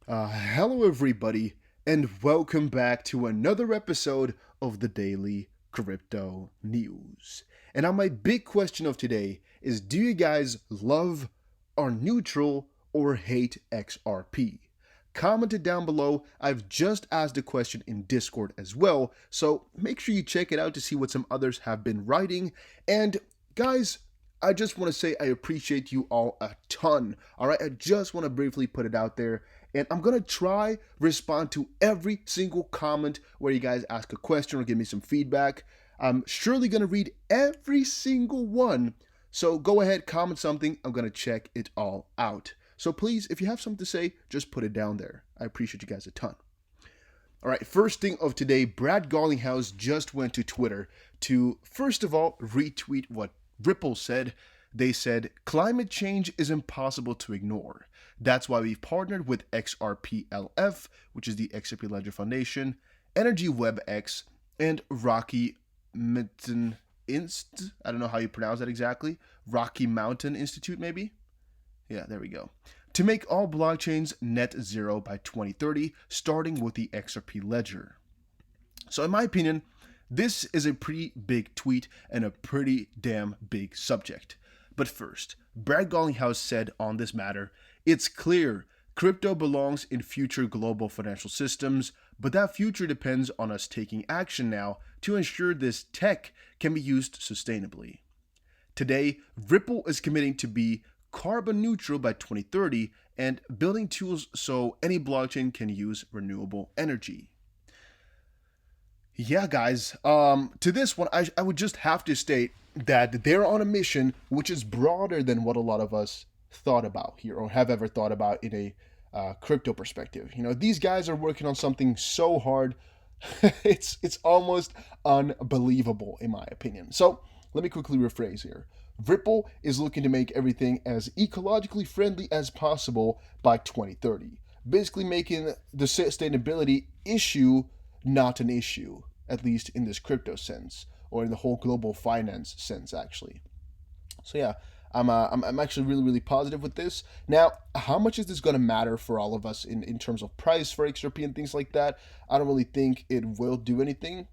Hello, everybody, and welcome back to another episode of the Daily Crypto News. And now, my big question of today is, do you guys love, are neutral, or hate XRP? Comment it down below. I've just asked the question in Discord as well, so make sure you check it out to see what some others have been writing. And guys, I just want to say I appreciate you all a ton. All right, I just want to briefly put it out there, and I'm gonna try respond to every single comment where you guys ask a question or give me some feedback. I'm surely gonna read every single one. So go ahead, comment something. I'm gonna check it all out. So please, if you have something to say, just put it down there. I appreciate you guys a ton. All right, first thing of today, Brad Garlinghouse just went to Twitter to, first of all, retweet what Ripple said. They said, climate change is impossible to ignore. That's why we've partnered with XRPLF, which is the XRP Ledger Foundation, Energy WebX, and Rocky Mountain Inst. I don't know how you pronounce that exactly. Rocky Mountain Institute, maybe? Yeah, there we go. To make all blockchains net zero by 2030, starting with the XRP Ledger. So, in my opinion, this is a pretty big tweet and a pretty damn big subject. But first, Brad Garlinghouse said on this matter, it's clear crypto belongs in future global financial systems, but that future depends on us taking action now to ensure this tech can be used sustainably. Today, Ripple is committing to be carbon neutral by 2030 and building tools so any blockchain can use renewable energy. Yeah, guys. To this one, I would just have to state that they're on a mission which is broader than what a lot of us thought about here or have ever thought about in a crypto perspective. You know, these guys are working on something so hard, it's almost unbelievable in my opinion. So let me quickly rephrase here. Ripple is looking to make everything as ecologically friendly as possible by 2030, basically making the sustainability issue not an issue, at least in this crypto sense, or in the whole global finance sense, actually. So yeah, I'm actually really positive with this. Now, how much is this going to matter for all of us in terms of price for XRP and things like that? I don't really think it will do anything.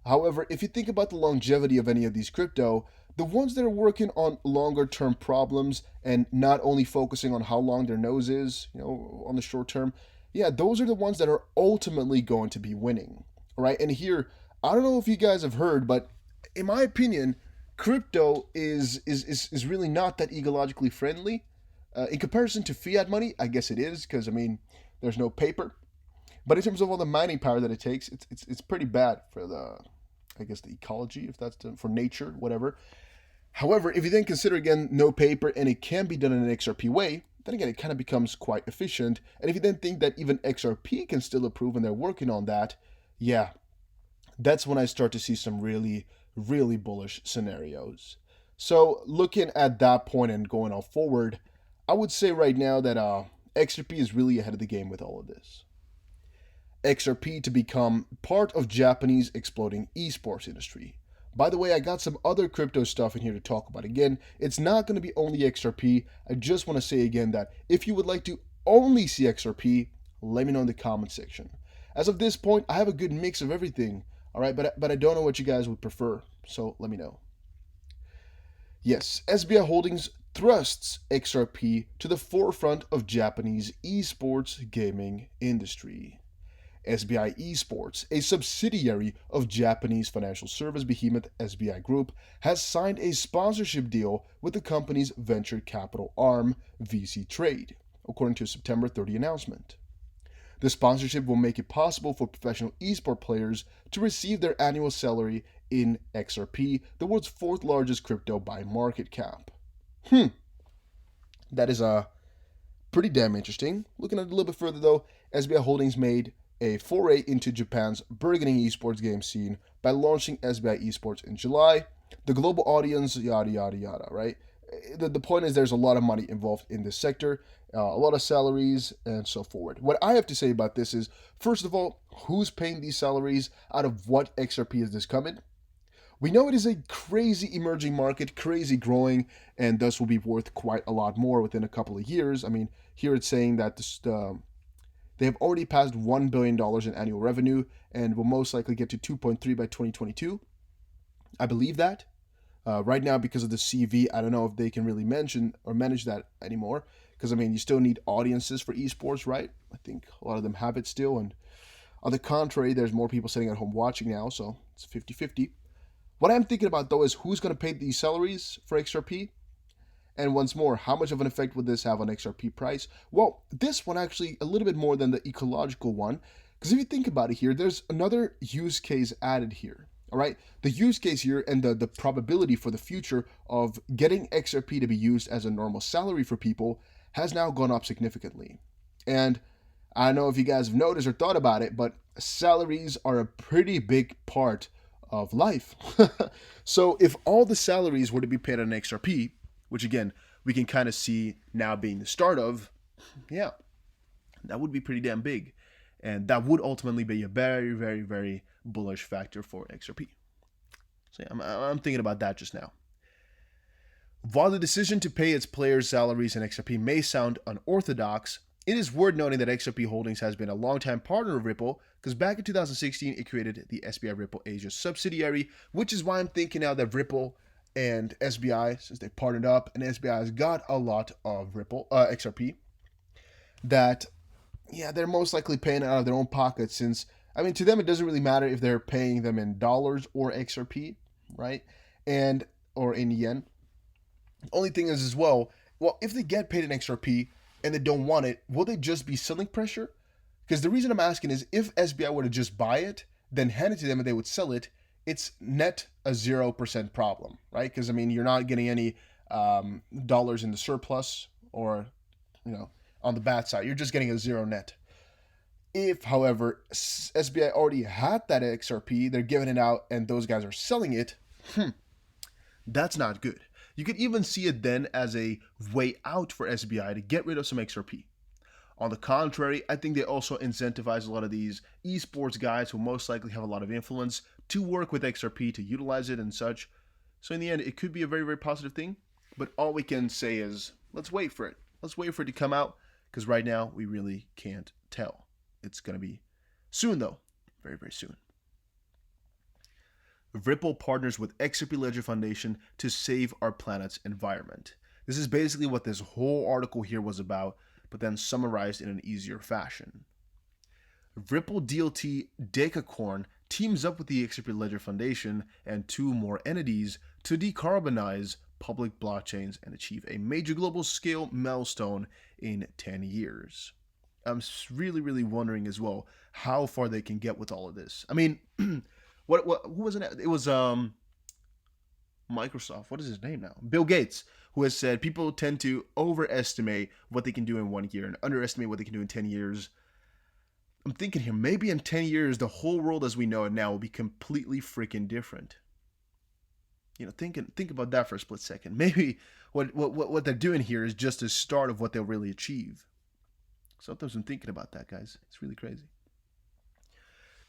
However, if you think about the longevity of any of these crypto, the ones that are working on longer term problems and not only focusing on how long their nose is, you know, on the short term, yeah, those are the ones that are ultimately going to be winning. All right. And here, I don't know if you guys have heard, but in my opinion, crypto is really not that ecologically friendly. In comparison to fiat money, I guess it is, because I mean, there's no paper. But in terms of all the mining power that it takes, it's pretty bad for the, I guess, the ecology, if that's for nature, whatever. However, if you then consider again no paper and it can be done in an XRP way, then again it kind of becomes quite efficient. And if you then think that even XRP can still improve and they're working on that, yeah, that's when I start to see some really bullish scenarios. So looking at that point and going on forward, I would say right now that XRP is really ahead of the game with all of this. XRP to become part of Japanese exploding esports industry. By the way, I got some other crypto stuff in here to talk about. Again, it's not going to be only XRP. I just want to say again that if you would like to only see XRP, let me know in the comment section. As of this point, I have a good mix of everything, all right, but I don't know what you guys would prefer, so let me know. Yes, SBI Holdings thrusts XRP to the forefront of Japanese esports gaming industry. SBI Esports, a subsidiary of Japanese financial service behemoth SBI Group, has signed a sponsorship deal with the company's venture capital arm, VC Trade, according to a September 30 announcement. The sponsorship will make it possible for professional esport players to receive their annual salary in XRP, the world's fourth largest crypto by market cap. That is pretty damn interesting. Looking at it a little bit further though, SBI Holdings made a foray into Japan's burgeoning esports game scene by launching SBI Esports in July. The global audience, yada yada yada, right? The point is there's a lot of money involved in this sector, a lot of salaries, and so forward. What I have to say about this is, first of all, who's paying these salaries? Out of what XRP is this coming? We know it is a crazy emerging market, crazy growing, and thus will be worth quite a lot more within a couple of years. I mean, here it's saying that They have already passed $1 billion in annual revenue and will most likely get to 2.3 by 2022. I believe that. Right now, because of the CV, I don't know if they can really mention or manage that anymore. Because, I mean, you still need audiences for esports, right? I think a lot of them have it still. And on the contrary, there's more people sitting at home watching now, so it's 50-50. What I'm thinking about, though, is who's going to pay these salaries for XRP? And once more, how much of an effect would this have on XRP price? Well, this one actually a little bit more than the ecological one. Because if you think about it here, there's another use case added here. All right, the use case here and the probability for the future of getting XRP to be used as a normal salary for people has now gone up significantly. And I don't know if you guys have noticed or thought about it, but salaries are a pretty big part of life. So if all the salaries were to be paid on XRP, which again, we can kind of see now being the start of, yeah, that would be pretty damn big. And that would ultimately be a very, very, very bullish factor for XRP. So yeah, I'm thinking about that just now. While the decision to pay its players' salaries in XRP may sound unorthodox, it is worth noting that XRP Holdings has been a longtime partner of Ripple, because back in 2016, it created the SBI Ripple Asia subsidiary, which is why I'm thinking now that Ripple and SBI, since they partnered up, and SBI has got a lot of XRP, that yeah, they're most likely paying out of their own pockets, since, I mean, to them, it doesn't really matter if they're paying them in dollars or XRP, right? Or in yen. The only thing is as well, if they get paid in XRP and they don't want it, will they just be selling pressure? Because the reason I'm asking is if SBI were to just buy it, then hand it to them and they would sell it, it's net a 0% problem, right? Because, I mean, you're not getting any dollars in the surplus or, on the bad side. You're just getting a zero net. If, however, SBI already had that XRP, they're giving it out, and those guys are selling it, that's not good. You could even see it then as a way out for SBI to get rid of some XRP. On the contrary, I think they also incentivize a lot of these esports guys who most likely have a lot of influence to work with XRP, to utilize it and such. So in the end, it could be a very, very positive thing. But all we can say is, let's wait for it. Let's wait for it to come out, because right now we really can't tell. It's going to be soon, though. Very, very soon. Ripple partners with XRP Ledger Foundation to save our planet's environment. This is basically what this whole article here was about, but then summarized in an easier fashion. Ripple DLT Decacorn teams up with the XRP Ledger Foundation and 2 more entities to decarbonize public blockchains and achieve a major global scale milestone in 10 years. I'm really, really wondering as well how far they can get with all of this. I mean, who was it? It was Microsoft. What is his name now? Bill Gates, who has said people tend to overestimate what they can do in 1 year and underestimate what they can do in 10 years. I'm thinking here, maybe in 10 years, the whole world as we know it now will be completely freaking different. Think about that for a split second. Maybe what they're doing here is just the start of what they'll really achieve. Sometimes I'm thinking about that, guys. It's really crazy.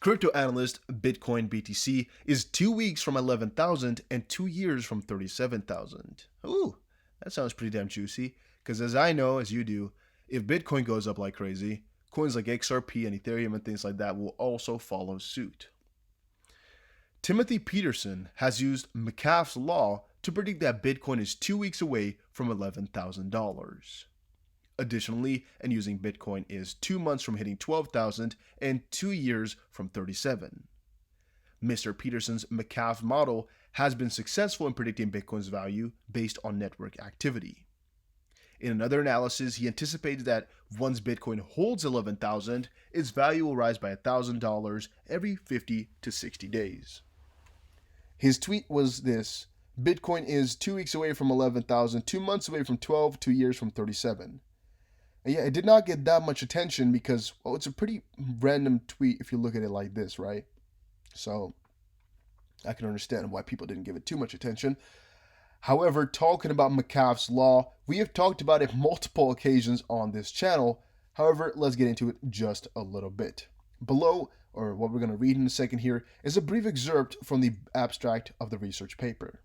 Crypto analyst Bitcoin BTC is 2 weeks from 11,000 and 2 years from 37,000. Ooh, that sounds pretty damn juicy. Because as I know, as you do, if Bitcoin goes up like crazy, coins like XRP and Ethereum and things like that will also follow suit. Timothy Peterson has used Metcalfe's law to predict that Bitcoin is 2 weeks away from $11,000. Additionally, and using Bitcoin is 2 months from hitting 12,000 and 2 years from 37. Mr. Peterson's Metcalfe model has been successful in predicting Bitcoin's value based on network activity. In another analysis, he anticipated that once Bitcoin holds 11,000, its value will rise by $1,000 every 50 to 60 days. His tweet was this: Bitcoin is 2 weeks away from 11,000, 2 months away from 12, 2 years from 37. And yeah, it did not get that much attention because, well, it's a pretty random tweet if you look at it like this, right? So I can understand why people didn't give it too much attention. However, talking about Metcalfe's law, we have talked about it multiple occasions on this channel. However, let's get into it just a little bit. Below, or what we're going to read in a second here, is a brief excerpt from the abstract of the research paper.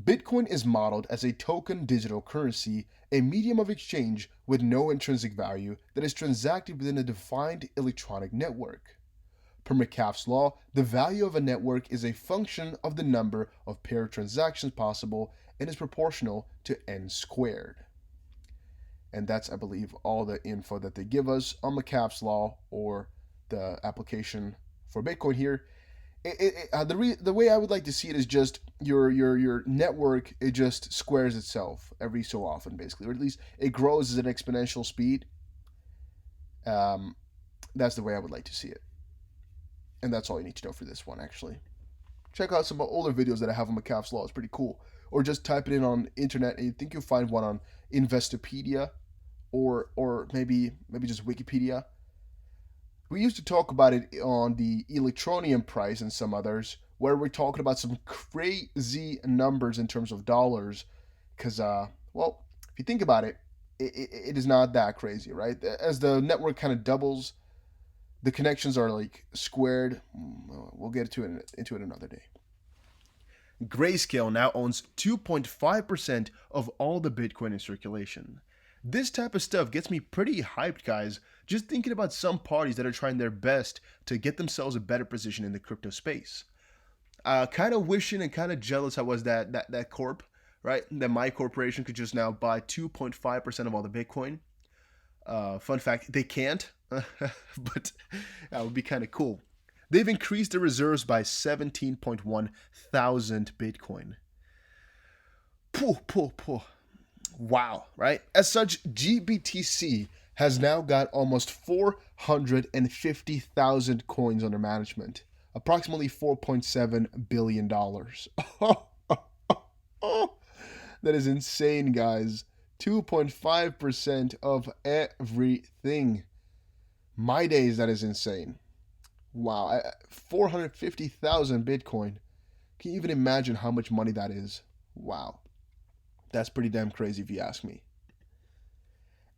Bitcoin is modeled as a token digital currency, a medium of exchange with no intrinsic value that is transacted within a defined electronic network. Per Metcalfe's law, the value of a network is a function of the number of paired transactions possible and is proportional to n squared. And that's, I believe, all the info that they give us on Metcalfe's law or the application for Bitcoin here. The way I would like to see it is just your network. It just squares itself every so often, basically, or at least it grows at an exponential speed. That's the way I would like to see it, and that's all you need to know for this one. Actually, check out some older videos that I have on Metcalfe's law. It's pretty cool. Or just type it in on internet, and you think you'll find one on Investopedia, or maybe just Wikipedia. We used to talk about it on the Electronium price and some others, where we're talking about some crazy numbers in terms of dollars. Because, well, if you think about it, it is not that crazy, right? As the network kind of doubles, the connections are like squared. We'll get into it another day. Grayscale now owns 2.5% of all the Bitcoin in circulation. This type of stuff gets me pretty hyped, guys, just thinking about some parties that are trying their best to get themselves a better position in the crypto space. Kind of wishing and kind of jealous I was that corp, right? That my corporation could just now buy 2.5% of all the Bitcoin. Fun fact, they can't, but that would be kind of cool. They've increased their reserves by 17.1 thousand Bitcoin. Pooh. Wow, right? As such, GBTC has now got almost 450,000 coins under management, approximately $4.7 billion. That is insane, guys. 2.5% of everything. My days, that is insane. Wow, 450,000 Bitcoin. Can you even imagine how much money that is? Wow. That's pretty damn crazy if you ask me.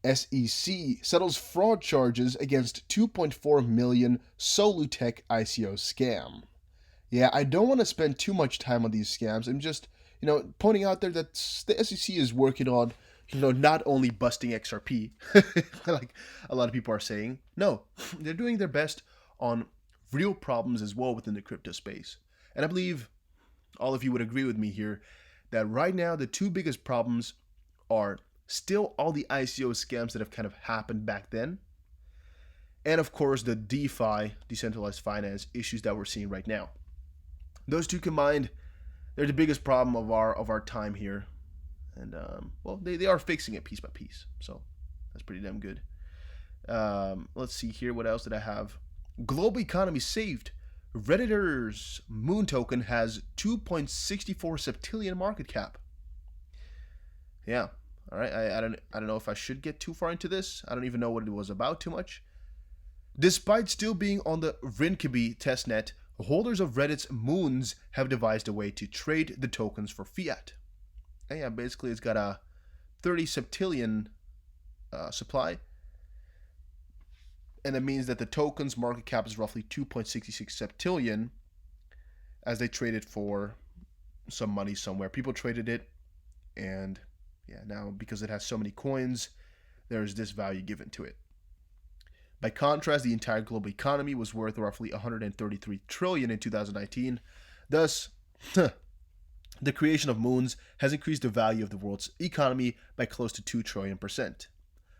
SEC settles fraud charges against 2.4 million Solutech ICO scam. Yeah, I don't want to spend too much time on these scams. I'm just, pointing out there that the SEC is working on, not only busting XRP, like a lot of people are saying. No, they're doing their best on real problems as well within the crypto space. And I believe all of you would agree with me here that right now the two biggest problems are still all the ICO scams that have kind of happened back then, and of course the DeFi, decentralized finance issues that we're seeing right now. Those two combined, they're the biggest problem of our time here, and well, they are fixing it piece by piece, so that's pretty damn good. Let's see here, what else did I have? Global economy saved. Redditor's Moon token has 2.64 septillion market cap. Yeah, all right. I don't know if I should get too far into this. I don't even know what it was about too much. Despite still being on the Rinkeby testnet, holders of Reddit's Moons have devised a way to trade the tokens for fiat. And yeah, basically it's got a 30 septillion supply. And that means that the token's market cap is roughly 2.66 septillion as they traded for some money somewhere. People traded it, and yeah, now because it has so many coins, there's this value given to it. By contrast, the entire global economy was worth roughly 133 trillion in 2019. Thus, the creation of Moons has increased the value of the world's economy by close to 2 trillion%.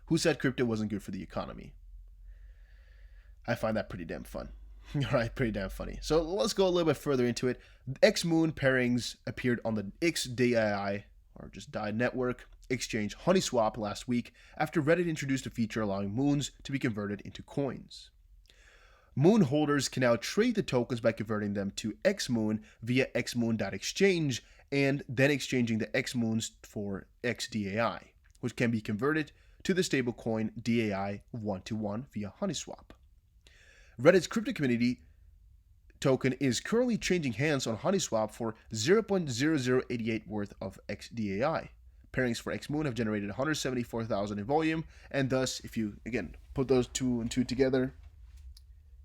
Who said crypto wasn't good for the economy? I find that pretty damn fun. Right, pretty damn funny. So let's go a little bit further into it. X-Moon pairings appeared on the XDAI, or just DAI network, exchange Honeyswap last week after Reddit introduced a feature allowing Moons to be converted into coins. Moon holders can now trade the tokens by converting them to X-Moon via xmoon.exchange and then exchanging the X-Moons for XDAI, which can be converted to the stablecoin DAI 1-to-1 via Honeyswap. Reddit's crypto community token is currently changing hands on Honeyswap for 0.0088 worth of XDAI. Pairings for X-Moon have generated 174,000 in volume, and thus, if you, again, put those two and two together,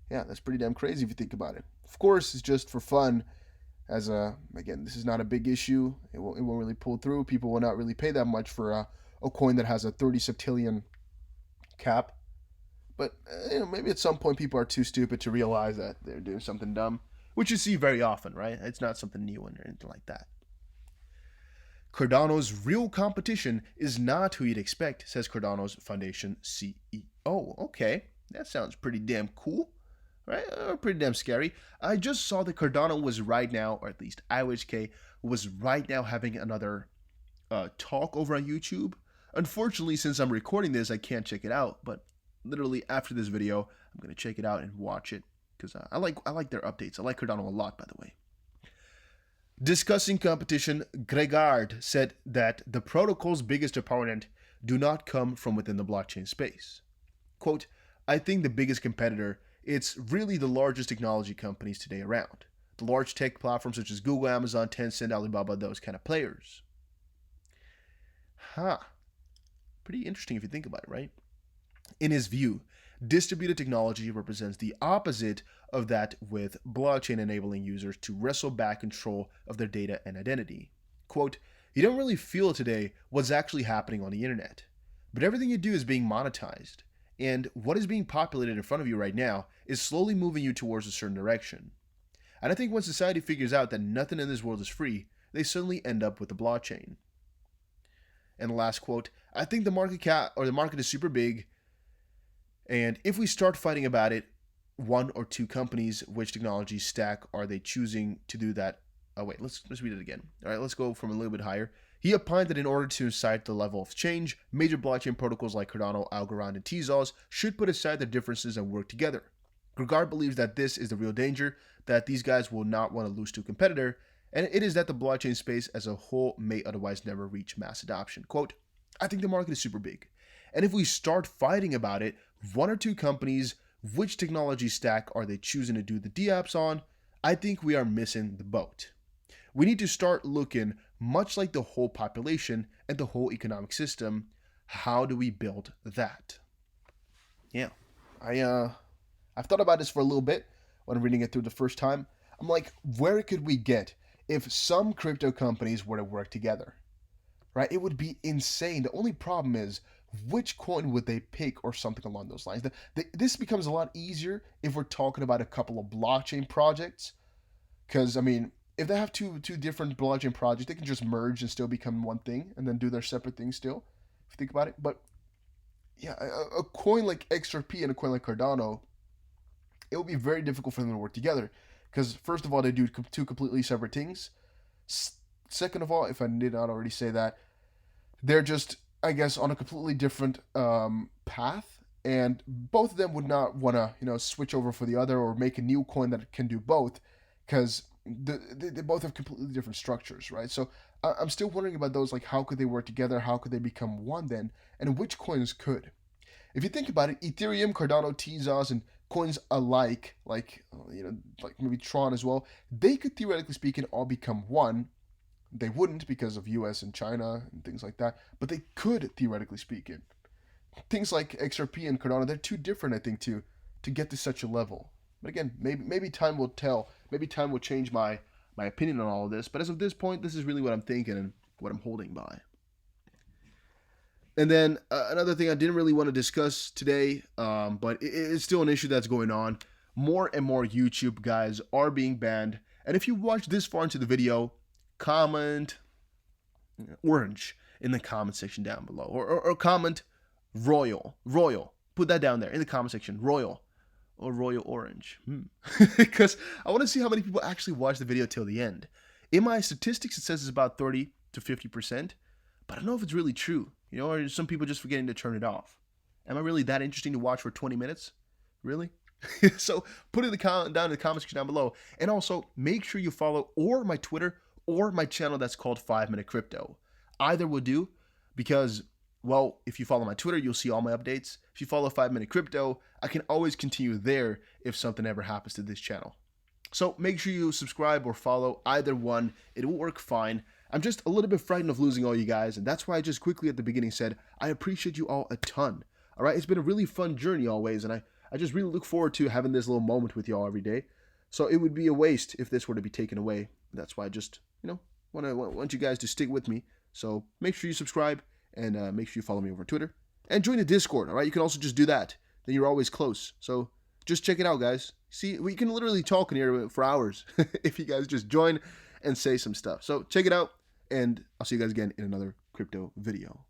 yeah, that's pretty damn crazy if you think about it. Of course, it's just for fun. as again, this is not a big issue. It won't really pull through. People will not really pay that much for a coin that has a 30 septillion cap. But maybe at some point people are too stupid to realize that they're doing something dumb, which you see very often, right? It's not something new or anything like that. Cardano's real competition is not who you'd expect, says Cardano's Foundation CEO. Okay, that sounds pretty damn cool, right? Pretty damn scary. I just saw that Cardano was right now, or at least IWHK was right now having another talk over on YouTube. Unfortunately, since I'm recording this, I can't check it out, but literally after this video, I'm going to check it out and watch it because I like their updates. I like Cardano a lot, by the way. Discussing competition, Gregard said that the protocol's biggest opponent do not come from within the blockchain space. Quote, I think the biggest competitor, it's really the largest technology companies today around. The large tech platforms such as Google, Amazon, Tencent, Alibaba, those kind of players. Pretty interesting if you think about it, right? In his view, distributed technology represents the opposite of that, with blockchain enabling users to wrestle back control of their data and identity. Quote, you don't really feel today what's actually happening on the internet, but everything you do is being monetized, and what is being populated in front of you right now is slowly moving you towards a certain direction. And I think when society figures out that nothing in this world is free, they suddenly end up with the blockchain. And the last quote, I think the market is super big, and if we start fighting about it, one or two companies, which technology stack are they choosing to do that? Oh wait, let's read it again. All right, let's go from a little bit higher. He opined that in order to incite the level of change, major blockchain protocols like Cardano, Algorand, and Tezos should put aside their differences and work together. Gregard believes that this is the real danger, that these guys will not want to lose to a competitor, and it is that the blockchain space as a whole may otherwise never reach mass adoption. Quote, I think the market is super big, and if we start fighting about it, one or two companies, which technology stack are they choosing to do the dApps on, I think we are missing the boat. We need to start looking much like the whole population and the whole economic system. How do we build that? Yeah, I've thought about this for a little bit when reading it through the first time. I'm like, where could we get if some crypto companies were to work together? Right? It would be insane. The only problem is, which coin would they pick or something along those lines? This becomes a lot easier if we're talking about a couple of blockchain projects. Because, I mean, if they have two different blockchain projects, they can just merge and still become one thing and then do their separate things still, if you think about it. But, yeah, a coin like XRP and a coin like Cardano, it would be very difficult for them to work together. Because, first of all, they do two completely separate things. Second of all, if I did not already say that, they're just, I guess, on a completely different path, and both of them would not want to, switch over for the other or make a new coin that can do both, because they both have completely different structures, right? So I'm still wondering about those, like how could they work together? How could they become one then? And which coins could? If you think about it, Ethereum, Cardano, Tezos, and coins alike, like maybe Tron as well, they could theoretically speaking all become one. They wouldn't because of US and China and things like that, but they could theoretically speaking. Things like XRP and Cardano, they're too different, I think, to get to such a level. But again, maybe time will tell. Maybe time will change my opinion on all of this. But as of this point, this is really what I'm thinking and what I'm holding by. And then another thing I didn't really want to discuss today, but it's still an issue that's going on. More and more YouTube guys are being banned. And if you watch this far into the video, comment orange in the comment section down below, or comment royal, put that down there in the comment section, royal or royal orange, because I want to see how many people actually watch the video till the end. In my statistics it says it's about 30 to 50%, but I don't know if it's really true, or some people just forgetting to turn it off. Am I really that interesting to watch for 20 minutes? Really? So put it down in the comment section down below, and also make sure you follow or my Twitter or my channel that's called 5 Minute Crypto. Either will do, because, well, if you follow my Twitter, you'll see all my updates. If you follow 5 Minute Crypto, I can always continue there if something ever happens to this channel. So make sure you subscribe or follow either one. It will work fine. I'm just a little bit frightened of losing all you guys, and that's why I just quickly at the beginning said I appreciate you all a ton. All right, it's been a really fun journey always, and I just really look forward to having this little moment with y'all every day. So it would be a waste if this were to be taken away. That's why I just, want you guys to stick with me. So make sure you subscribe and make sure you follow me over Twitter and join the Discord. All right, you can also just do that. Then you're always close. So just check it out, guys. See, we can literally talk in here for hours if you guys just join and say some stuff. So check it out, and I'll see you guys again in another crypto video.